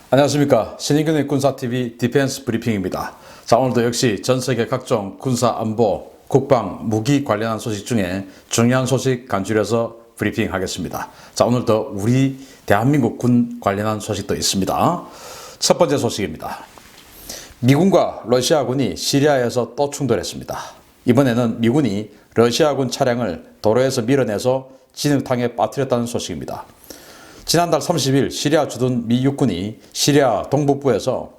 안녕하십니까. 신인근의 군사TV 디펜스 브리핑입니다. 자, 오늘도 역시 전세계 각종 군사 안보, 국방, 무기 관련한 소식 중에 중요한 소식 간추려서 브리핑하겠습니다. 자, 오늘도 우리 대한민국 군 관련한 소식도 있습니다. 첫 번째 소식입니다. 미군과 러시아군이 시리아에서 또 충돌했습니다. 이번에는 미군이 러시아군 차량을 도로에서 밀어내서 진흙탕에 빠뜨렸다는 소식입니다. 지난달 30일 시리아 주둔 미 육군이 시리아 동북부에서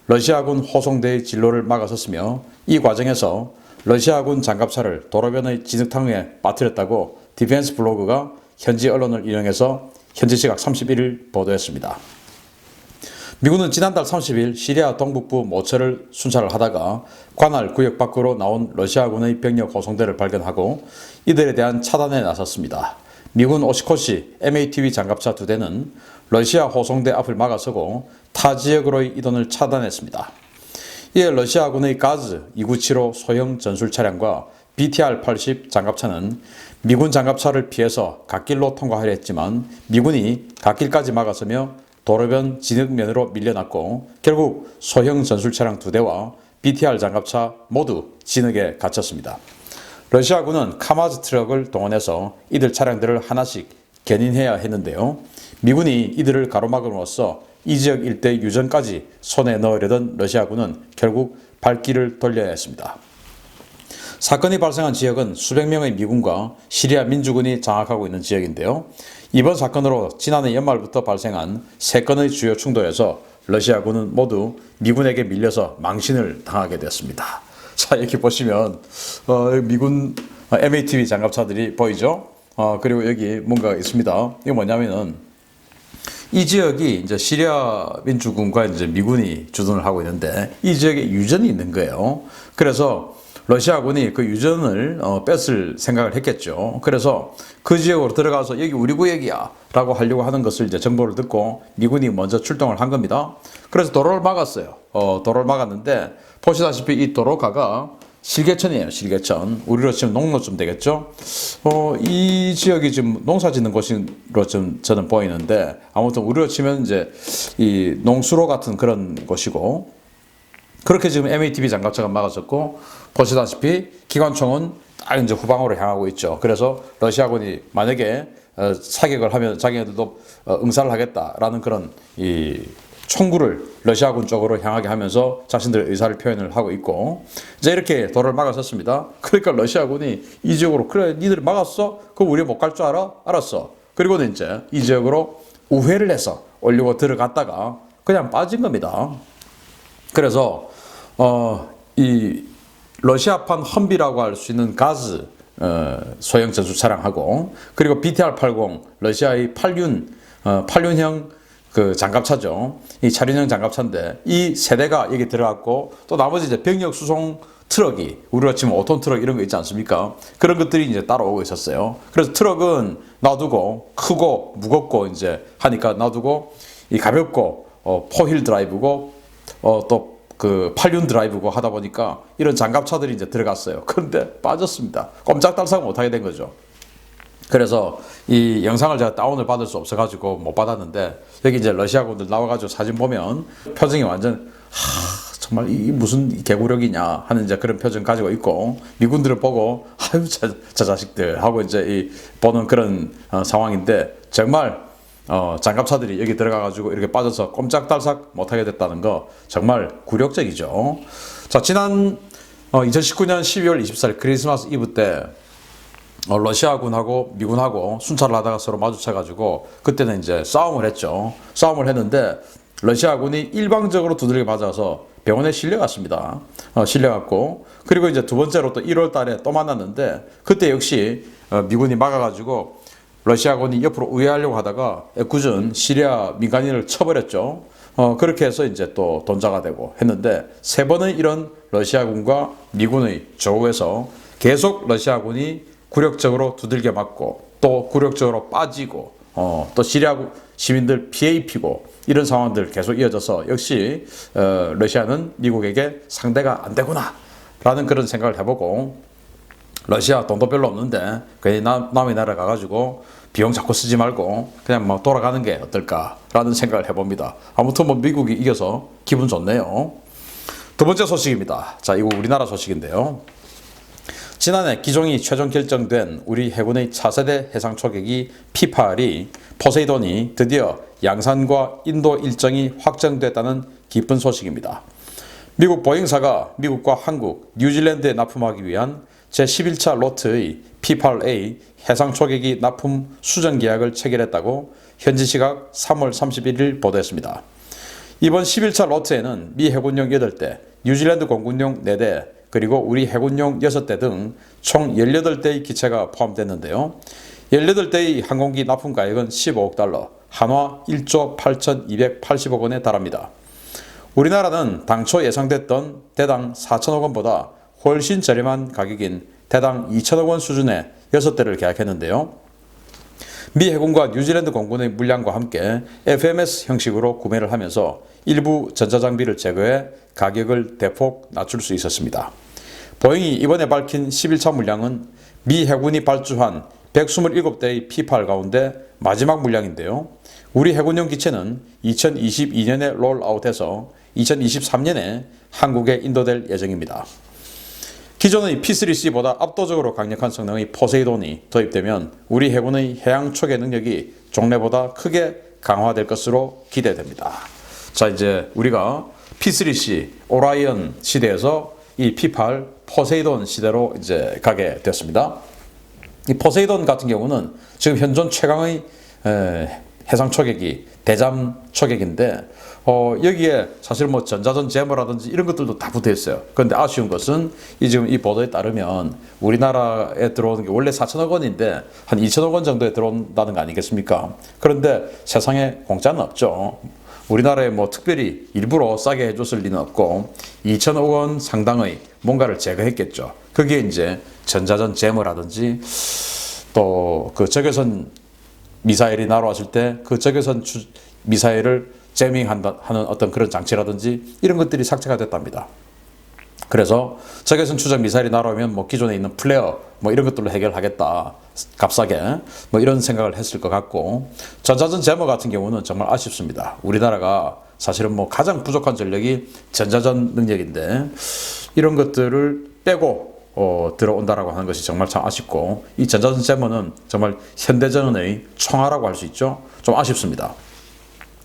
러시아군 호송대의 진로를 막아섰으며 이 과정에서 러시아군 장갑차를 도로변의 진흙탕에 빠뜨렸다고 디펜스 블로그가 현지 언론을 인용해서 현지 시각 31일 보도했습니다. 미군은 지난달 30일 시리아 동북부 모처를 순찰을 하다가 관할 구역 밖으로 나온 러시아군의 병력 호송대를 발견하고 이들에 대한 차단에 나섰습니다. 미군 오시코시 MATV 장갑차 2대는 러시아 호송대 앞을 막아서고 타 지역으로의 이동을 차단했습니다. 이에 러시아군의 가즈 2975 소형 전술 차량과 BTR-80 장갑차는 미군 장갑차를 피해서 갓길로 통과하려 했지만 미군이 갓길까지 막아서며 도로변 진흙면으로 밀려났고 결국 소형 전술 차량 2대와 BTR 장갑차 모두 진흙에 갇혔습니다. 러시아군은 카마즈 트럭을 동원해서 이들 차량들을 하나씩 견인해야 했는데요. 미군이 이들을 가로막음으로써 이 지역 일대 유전까지 손에 넣으려던 러시아군은 결국 발길을 돌려야 했습니다. 사건이 발생한 지역은 수백 명의 미군과 시리아 민주군이 장악하고 있는 지역인데요. 이번 사건으로 지난해 연말부터 발생한 3건의 주요 충돌에서 러시아군은 모두 미군에게 밀려서 망신을 당하게 되었습니다. 자, 이렇게 보시면 미군 MATV 장갑차들이 보이죠? 그리고 여기 뭔가 있습니다. 이게 뭐냐면은 이 지역이 이제 시리아 민주군과 이제 미군이 주둔을 하고 있는데 이 지역에 유전이 있는 거예요. 그래서 러시아군이 그 유전을 뺏을 생각을 했겠죠. 그래서 그 지역으로 들어가서 여기 우리 구역이야 라고 하려고 하는 것을 이제 정보를 듣고 미군이 먼저 출동을 한 겁니다. 그래서 도로를 막았어요. 도로를 막았는데 보시다시피 이 도로가가 실개천이에요. 실개천. 우리로 치면 농로쯤 되겠죠. 이 지역이 지금 농사 짓는 곳으로 좀 저는 보이는데 아무튼 우리로 치면 이제 이 농수로 같은 그런 곳이고 그렇게 지금 MATV 장갑차가 막아졌고 보시다시피 기관총은 딱 이제 후방으로 향하고 있죠. 그래서 러시아군이 만약에 사격을 하면 자기네들도 응사를 하겠다라는 그런 이 총구를 러시아군 쪽으로 향하게 하면서 자신들의 의사를 표현을 하고 있고 이제 이렇게 도로를 막아섰습니다. 그러니까 러시아군이 이 지역으로 그래 니들이 막았어? 그럼 우리 못 갈 줄 알아? 알았어. 그리고는 이제 이 지역으로 우회를 해서 오려고 들어갔다가 그냥 빠진 겁니다. 그래서 이 러시아판 험비라고 할 수 있는 가즈 소형 전술 차량하고 그리고 BTR-80 러시아의 8륜형 그 장갑차죠. 이 차륜형 장갑차인데 이 세대가 여기 들어갔고 또 나머지 이제 병력 수송 트럭이 우리가 지금 5톤 트럭 이런 거 있지 않습니까? 그런 것들이 이제 따라오고 있었어요. 그래서 트럭은 놔두고 크고 무겁고 이제 하니까 놔두고 이 가볍고 포힐 드라이브고 또 그 8륜 드라이브고 하다 보니까 이런 장갑차들이 이제 들어갔어요. 그런데 빠졌습니다. 꼼짝달싹 못하게 된 거죠. 그래서 이 영상을 제가 다운을 받을 수 없어가지고 못 받았는데 여기 이제 러시아군들 나와가지고 사진 보면 표정이 완전 정말 이 무슨 개구력이냐 하는 이제 그런 표정 가지고 있고 미군들을 보고 아유 저 자식들 하고 이제 이 보는 그런 상황인데 정말 장갑차들이 여기 들어가가지고 이렇게 빠져서 꼼짝달싹 못하게 됐다는 거 정말 굴욕적이죠. 자, 지난 2019년 12월 24일 크리스마스 이브 때 러시아군하고 미군하고 순찰을 하다가 서로 마주쳐가지고 그때는 이제 싸움을 했죠. 싸움을 했는데 러시아군이 일방적으로 두들겨 맞아서 병원에 실려갔습니다. 실려갔고 그리고 이제 두 번째로 또 1월 달에 또 만났는데 그때 역시 미군이 막아가지고 러시아군이 옆으로 우회하려고 하다가 애꿎은 시리아 민간인을 쳐버렸죠. 그렇게 해서 이제 또 돈자가 되고 했는데 3번의 이런 러시아군과 미군의 조우에서 계속 러시아군이 굴욕적으로 두들겨 맞고 또 굴욕적으로 빠지고 또 시리아 시민들 피해 입히고 이런 상황들 계속 이어져서 역시 러시아는 미국에게 상대가 안 되구나 라는 그런 생각을 해보고 러시아 돈도 별로 없는데 괜히 남의 나라 가가지고 비용 자꾸 쓰지 말고 그냥 뭐 돌아가는 게 어떨까라는 생각을 해봅니다. 아무튼 뭐 미국이 이겨서 기분 좋네요. 두 번째 소식입니다. 자, 이거 우리나라 소식인데요. 지난해 기종이 최종 결정된 우리 해군의 차세대 해상 초계기 P8이 포세이돈이 드디어 양산과 인도 일정이 확정됐다는 기쁜 소식입니다. 미국 보잉사가 미국과 한국, 뉴질랜드에 납품하기 위한 제11차 로트의 P8A 해상 초계기 납품 수정 계약을 체결했다고 현지 시각 3월 31일 보도했습니다. 이번 11차 로트에는 미 해군용 8대, 뉴질랜드 공군용 4대, 그리고 우리 해군용 6대 등 총 18대의 기체가 포함됐는데요. 18대의 항공기 납품 가액은 15억 달러, 한화 1조 8,280억 원에 달합니다. 우리나라는 당초 예상됐던 대당 4천억 원보다 훨씬 저렴한 가격인 대당 2천억 원 수준의 6대를 계약했는데요. 미 해군과 뉴질랜드 공군의 물량과 함께 FMS 형식으로 구매를 하면서 일부 전자장비를 제거해 가격을 대폭 낮출 수 있었습니다. 보잉이 이번에 밝힌 11차 물량은 미 해군이 발주한 127대의 P8 가운데 마지막 물량인데요. 우리 해군용 기체는 2022년에 롤아웃해서 2023년에 한국에 인도될 예정입니다. 기존의 P3C보다 압도적으로 강력한 성능의 포세이돈이 도입되면 우리 해군의 해양 초계 능력이 종래보다 크게 강화될 것으로 기대됩니다. 자, 이제 우리가 P3C 오라이언 시대에서 이 P8 포세이돈 시대로 이제 가게 되었습니다. 이 포세이돈 같은 경우는 지금 현존 최강의 해상 초계기, 대잠 초계기인데 여기에 사실 뭐 전자전 제모라든지 이런 것들도 다 붙어 있어요. 그런데 아쉬운 것은 지금 이 보도에 따르면 우리나라에 들어오는 게 원래 4천억 원인데 한 2천억 원 정도에 들어온다는 거 아니겠습니까? 그런데 세상에 공짜는 없죠. 우리나라에 뭐 특별히 일부러 싸게 해줬을 리는 없고 2천억 원 상당의 뭔가를 제거했겠죠. 그게 이제 전자전 제모라든지 또 그 적외선 미사일이 날아왔을 때 그 적외선 미사일을 제밍하는 어떤 그런 장치라든지 이런 것들이 삭제가 됐답니다. 그래서 적외선 추적 미사일이 날아오면 뭐 기존에 있는 플레어 뭐 이런 것들로 해결하겠다, 값싸게 뭐 이런 생각을 했을 것 같고, 전자전 제모 같은 경우는 정말 아쉽습니다. 우리나라가 사실은 뭐 가장 부족한 전력이 전자전 능력인데 이런 것들을 빼고 들어온다라고 하는 것이 정말 참 아쉽고, 이 전자전 제모는 정말 현대전의 총알이라고 할 수 있죠. 좀 아쉽습니다.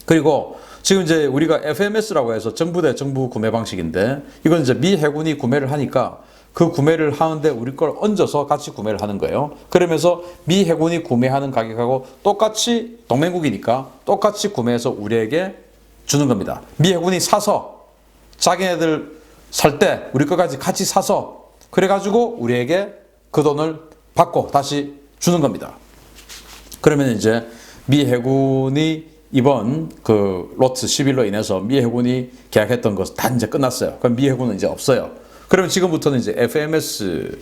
그리고 지금 이제 우리가 FMS라고 해서 정부 대 정부 구매 방식인데, 이건 이제 미 해군이 구매를 하니까 그 구매를 하는데 우리 걸 얹어서 같이 구매를 하는 거예요. 그러면서 미 해군이 구매하는 가격하고 똑같이, 동맹국이니까 똑같이 구매해서 우리에게 주는 겁니다. 미 해군이 사서 자기네들 살 때 우리 거까지 같이 사서 그래가지고 우리에게 그 돈을 받고 다시 주는 겁니다. 그러면 이제 미 해군이 이번 그 로트 11로 인해서 미 해군이 계약했던 것 다 이제 끝났어요. 그럼 미 해군은 이제 없어요. 그러면 지금부터는 이제 FMS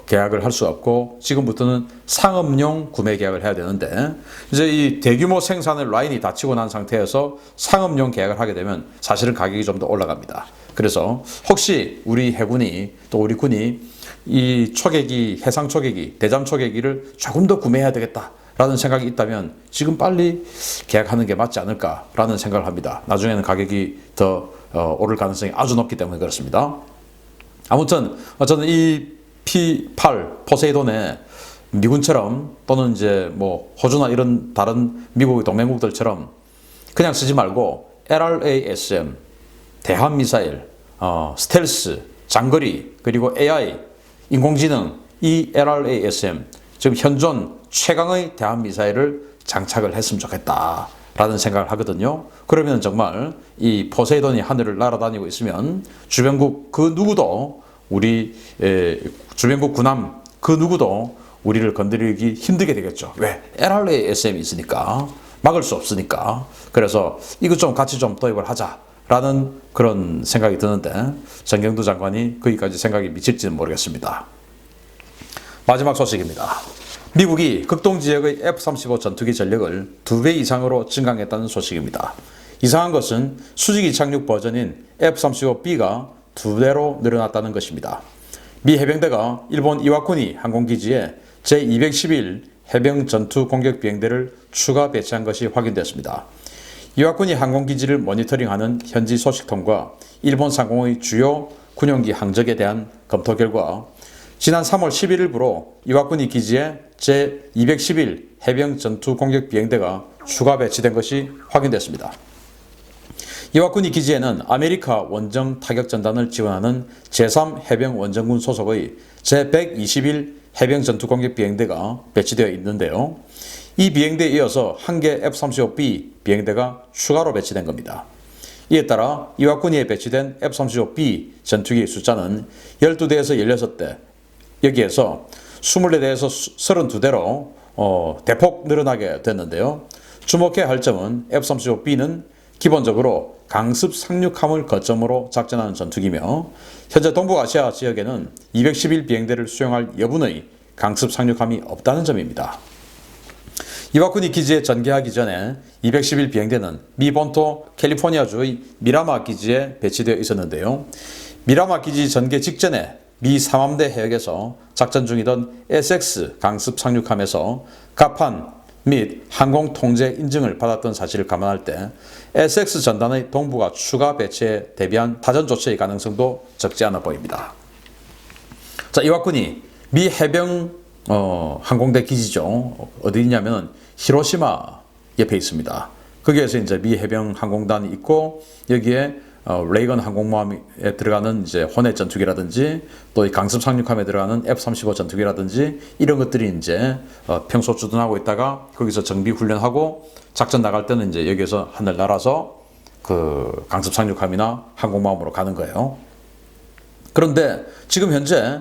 계약을 할 수 없고, 지금부터는 상업용 구매 계약을 해야 되는데, 이제 이 대규모 생산을 라인이 닫히고 난 상태에서 상업용 계약을 하게 되면 사실은 가격이 좀 더 올라갑니다. 그래서 혹시 우리 해군이 또 우리 군이 이 초계기, 해상 초계기, 대잠 초계기를 조금 더 구매해야 되겠다 라는 생각이 있다면 지금 빨리 계약하는 게 맞지 않을까라는 생각을 합니다. 나중에는 가격이 더 오를 가능성이 아주 높기 때문에 그렇습니다. 아무튼 저는 이 P8 포세이돈에 미군처럼 또는 이제 뭐 호주나 이런 다른 미국의 동맹국들처럼 그냥 쓰지 말고 LRASM, 대함미사일, 스텔스, 장거리, 그리고 AI, 인공지능, 이 LRASM, 지금 현존 최강의 대함미사일을 장착을 했으면 좋겠다라는 생각을 하거든요. 그러면 정말 이 포세이돈이 하늘을 날아다니고 있으면 주변국 그 누구도 우리 주변국 군함 그 누구도 우리를 건드리기 힘들게 되겠죠. 왜? LRASM이 있으니까, 막을 수 없으니까. 그래서 이것 좀 같이 좀 도입을 하자라는 그런 생각이 드는데 정경두 장관이 거기까지 생각이 미칠지는 모르겠습니다. 마지막 소식입니다. 미국이 극동지역의 F-35 전투기 전력을 2배 이상으로 증강했다는 소식입니다. 이상한 것은 수직 이착륙 버전인 F-35B가 2배로 늘어났다는 것입니다. 미 해병대가 일본 이와쿠니 항공기지에 제211 해병 전투 공격 비행대를 추가 배치한 것이 확인됐습니다. 이와쿠니 항공기지를 모니터링하는 현지 소식통과 일본 상공의 주요 군용기 항적에 대한 검토 결과 지난 3월 11일부로 이와쿠니 기지에 제211 해병 전투 공격 비행대가 추가 배치된 것이 확인됐습니다. 이와쿠니 기지에는 아메리카 원정 타격전단을 지원하는 제3 해병 원정군 소속의 제121 해병 전투 공격 비행대가 배치되어 있는데요. 이 비행대에 이어서 한 개 F-35B 비행대가 추가로 배치된 겁니다. 이에 따라 이와쿠니에 배치된 F-35B 전투기 숫자는 12대에서 16대, 여기에서 24대에서 32대로 대폭 늘어나게 됐는데요. 주목해야 할 점은 F-35B는 기본적으로 강습 상륙함을 거점으로 작전하는 전투기며 현재 동북아시아 지역에는 211 비행대를 수용할 여분의 강습 상륙함이 없다는 점입니다. 이와쿠니 기지에 전개하기 전에 211 비행대는 미 본토 캘리포니아주의 미라마 기지에 배치되어 있었는데요. 미라마 기지 전개 직전에 미 삼함대 해역에서 작전 중이던 SX 강습 상륙함에서 갑판 및 항공 통제 인증을 받았던 사실을 감안할 때 SX 전단의 동부가 추가 배치에 대비한 사전 조치의 가능성도 적지 않아 보입니다. 자, 이와쿠니 미 해병 항공대 기지죠. 어디 있냐면 히로시마 옆에 있습니다. 거기에서 이제 미 해병 항공단이 있고 여기에 레이건 항공모함에 들어가는 이제 호넷 전투기라든지 또 이 강습 상륙함에 들어가는 F-35 전투기라든지 이런 것들이 이제 평소 주둔하고 있다가 거기서 정비 훈련하고 작전 나갈 때는 이제 여기에서 하늘 날아서 그 강습 상륙함이나 항공모함으로 가는 거예요. 그런데 지금 현재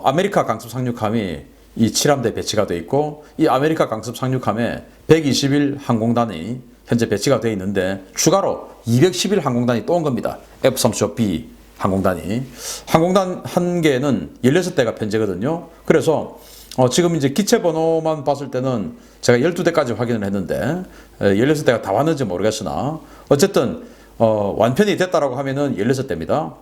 아메리카 강습 상륙함이 이 7함대에 배치가 되어 있고 이 아메리카 강습 상륙함에 121 항공단이 현재 배치가 되어 있는데 추가로 211 항공단이 또 온 겁니다. F-35B 항공단이. 항공단 한 개는 16대가 편제거든요. 그래서 지금 이제 기체 번호만 봤을 때는 제가 12대까지 확인을 했는데 16대가 다 왔는지 모르겠으나 어쨌든 완편이 됐다라고 하면은 16대입니다.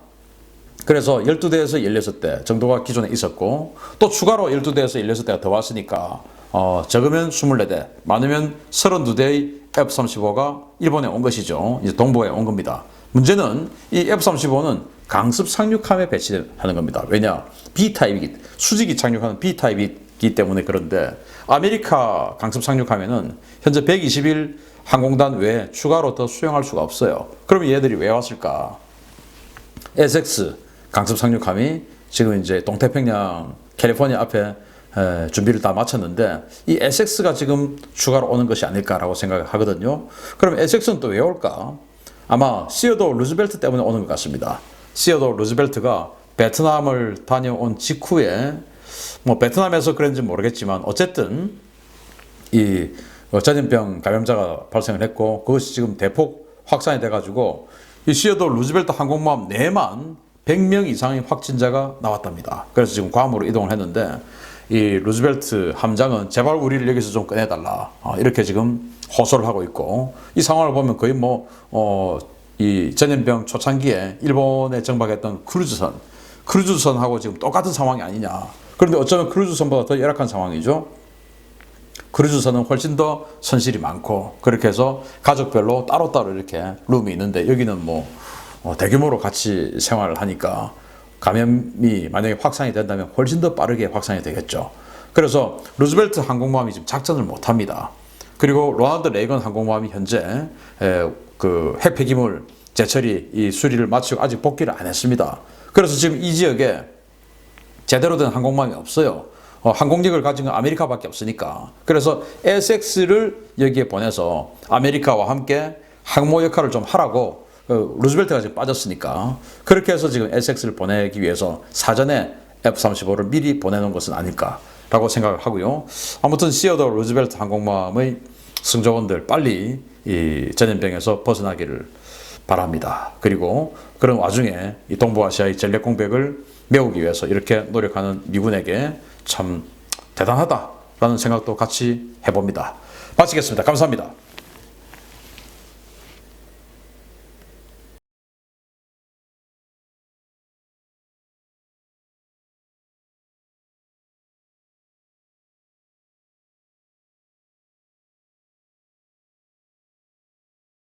그래서 12대에서 16대 정도가 기존에 있었고 또 추가로 12대에서 16대가 더 왔으니까 적으면 24대, 많으면 32대의 F-35가 일본에 온 것이죠. 이제 동부에 온 겁니다. 문제는 이 F-35는 강습 상륙함에 배치하는 겁니다. 왜냐? B타입이기, 수직이 착륙하는 B타입이기 때문에 그런데 아메리카 강습 상륙함에는 현재 121 항공단 외에 추가로 더 수용할 수가 없어요. 그러면 얘들이 왜 왔을까? SX 강습 상륙함이 지금 이제 동태평양 캘리포니아 앞에 준비를 다 마쳤는데 이 SX가 지금 추가로 오는 것이 아닐까라고 생각을 하거든요. 그럼 SX는 또 왜 올까? 아마 시어도어 루즈벨트 때문에 오는 것 같습니다. 시어도어 루즈벨트가 베트남을 다녀온 직후에 뭐 베트남에서 그런지 모르겠지만 어쨌든 이 전염병 감염자가 발생을 했고 그것이 지금 대폭 확산이 돼가지고 이 시어도어 루즈벨트 항공모함 내만 100명 이상의 확진자가 나왔답니다. 그래서 지금 괌으로 이동을 했는데 이 루즈벨트 함장은 제발 우리를 여기서 좀 꺼내달라 이렇게 지금 호소를 하고 있고 이 상황을 보면 거의 이 전염병 초창기에 일본에 정박했던 크루즈선하고 지금 똑같은 상황이 아니냐. 그런데 어쩌면 크루즈선보다 더 열악한 상황이죠. 크루즈선은 훨씬 더 선실이 많고 그렇게 해서 가족별로 따로따로 이렇게 룸이 있는데 여기는 대규모로 같이 생활을 하니까 감염이 만약에 확산이 된다면 훨씬 더 빠르게 확산이 되겠죠. 그래서 루즈벨트 항공모함이 지금 작전을 못합니다. 그리고 로널드 레이건 항공모함이 현재 그 핵폐기물 재처리 이 수리를 마치고 아직 복귀를 안 했습니다. 그래서 지금 이 지역에 제대로 된 항공모함이 없어요. 항공력을 가진 건 아메리카밖에 없으니까. 그래서 SX를 여기에 보내서 아메리카와 함께 항모 역할을 좀 하라고 루즈벨트가 지금 빠졌으니까 그렇게 해서 지금 SX를 보내기 위해서 사전에 F-35를 미리 보내놓은 것은 아닐까라고 생각을 하고요. 아무튼 시어도어 루즈벨트 항공모함의 승조원들 빨리 이 전염병에서 벗어나기를 바랍니다. 그리고 그런 와중에 이 동부아시아의 전략 공백을 메우기 위해서 이렇게 노력하는 미군에게 참 대단하다라는 생각도 같이 해봅니다. 마치겠습니다. 감사합니다.